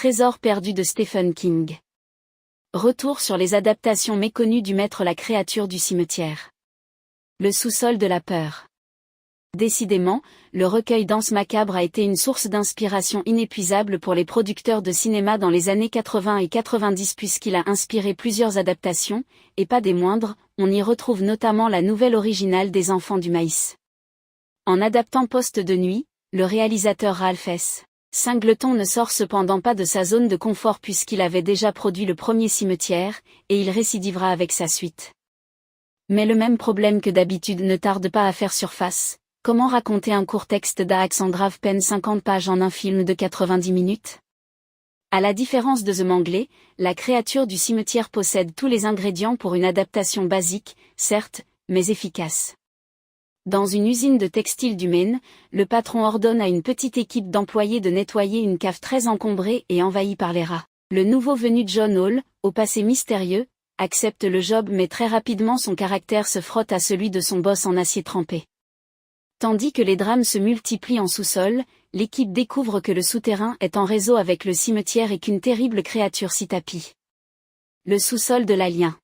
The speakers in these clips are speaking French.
trésor perdu de Stephen King. Retour sur les adaptations méconnues du maître La créature du cimetière. Le sous-sol de la peur. Décidément, le recueil Danse macabre a été une source d'inspiration inépuisable pour les producteurs de cinéma dans les années 80 et 90 puisqu'il a inspiré plusieurs adaptations, et pas des moindres, on y retrouve notamment la nouvelle originale des Enfants du maïs. En adaptant Poste de nuit, le réalisateur Ralph S. Singleton ne sort cependant pas de sa zone de confort puisqu'il avait déjà produit le premier Cimetière, et il récidivera avec sa suite. Mais le même problème que d'habitude ne tarde pas à faire surface. Comment raconter un court texte d'Alexandra Penn 50 pages en un film de 90 minutes? À la différence de The Mangler, La créature du cimetière possède tous les ingrédients pour une adaptation basique, certes, mais efficace. Dans une usine de textile du Maine, le patron ordonne à une petite équipe d'employés de nettoyer une cave très encombrée et envahie par les rats. Le nouveau venu John Hall, au passé mystérieux, accepte le job mais très rapidement son caractère se frotte à celui de son boss en acier trempé. Tandis que les drames se multiplient en sous-sol, l'équipe découvre que le souterrain est en réseau avec le cimetière et qu'une terrible créature s'y tapit. Le sous-sol de l'alien.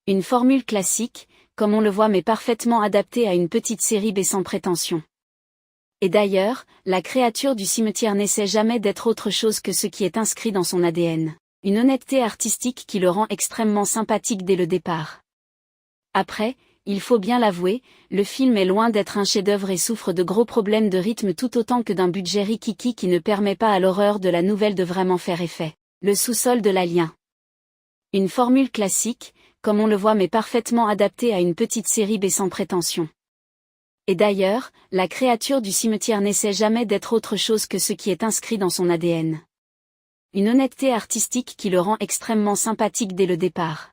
Une formule classique, comme on le voit mais parfaitement adaptée à une petite série B sans prétention. Et d'ailleurs, la créature du cimetière n'essaie jamais d'être autre chose que ce qui est inscrit dans son ADN. Une honnêteté artistique qui le rend extrêmement sympathique dès le départ. Après, il faut bien l'avouer, le film est loin d'être un chef-d'œuvre et souffre de gros problèmes de rythme tout autant que d'un budget rikiki qui ne permet pas à l'horreur de la nouvelle de vraiment faire effet. Le sous-sol de l'alien. Une formule classique, comme on le voit mais parfaitement adaptée à une petite série B sans prétention. Et d'ailleurs, la créature du cimetière n'essaie jamais d'être autre chose que ce qui est inscrit dans son ADN. Une honnêteté artistique qui le rend extrêmement sympathique dès le départ.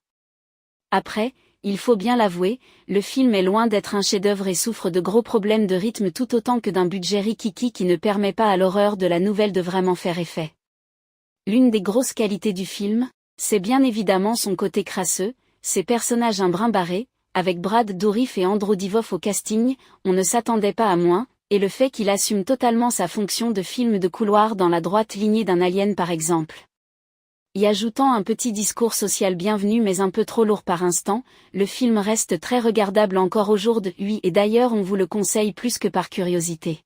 Après, il faut bien l'avouer, le film est loin d'être un chef-d'œuvre et souffre de gros problèmes de rythme tout autant que d'un budget rikiki qui ne permet pas à l'horreur de la nouvelle de vraiment faire effet. L'une des grosses qualités du film, c'est bien évidemment son côté crasseux, ses personnages un brin barrés, avec Brad Dourif et Andrew Divoff au casting, on ne s'attendait pas à moins, et le fait qu'il assume totalement sa fonction de film de couloir dans la droite lignée d'un Alien par exemple. Y ajoutant un petit discours social bienvenu mais un peu trop lourd par instant, le film reste très regardable encore aujourd'hui et d'ailleurs on vous le conseille plus que par curiosité.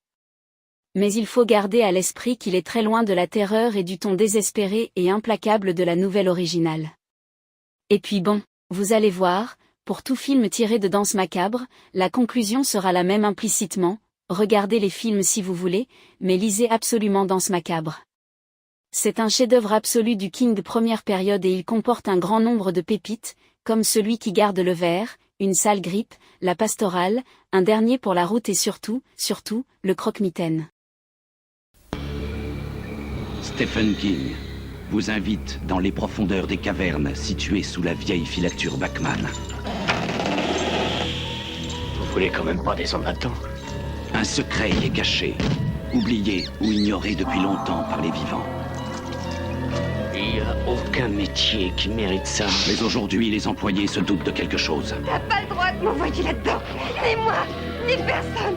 Mais il faut garder à l'esprit qu'il est très loin de la terreur et du ton désespéré et implacable de la nouvelle originale. Et puis bon, vous allez voir, pour tout film tiré de Danse macabre, la conclusion sera la même implicitement, regardez les films si vous voulez, mais lisez absolument Danse macabre. C'est un chef-d'œuvre absolu du King de première période et il comporte un grand nombre de pépites, comme Celui qui garde le verre, Une sale grippe, La pastorale, Un dernier pour la route et surtout, Le croque-mitaine. Stephen King vous invite dans les profondeurs des cavernes situées sous la vieille filature Bachmann. Vous voulez quand même pas descendre là-dedans? Un secret y est caché, oublié ou ignoré depuis longtemps par les vivants. Il n'y a aucun métier qui mérite ça. Mais aujourd'hui, les employés se doutent de quelque chose. T'as pas le droit de m'envoyer là-dedans. Ni moi, ni personne.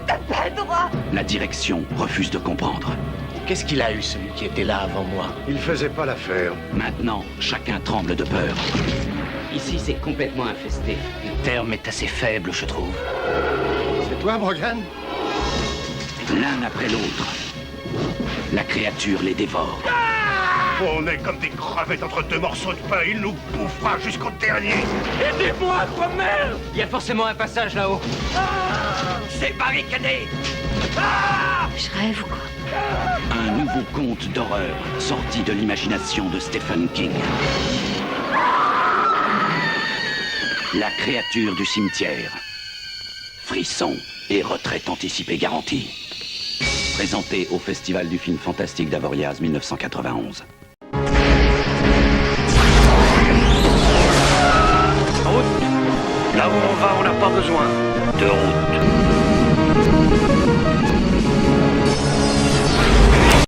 T'as pas le droit. La direction refuse de comprendre. Qu'est-ce qu'il a eu, celui qui était là avant moi? Il faisait pas l'affaire. Maintenant, chacun tremble de peur. Ici, c'est complètement infesté. Le terme est assez faible, je trouve. C'est toi, Morgan? L'un après l'autre, la créature les dévore. On est comme des crevettes entre deux morceaux de pain. Il nous bouffera jusqu'au dernier. Aidez-moi, merde! Il y a forcément un passage là-haut. C'est barricadé! Je rêve ou quoi? Un nouveau conte d'horreur sorti de l'imagination de Stephen King. La créature du cimetière. Frisson et retraite anticipée garantie. Présenté au Festival du film fantastique d'Avoriaz 1991. Là où on va, on n'a pas besoin de route.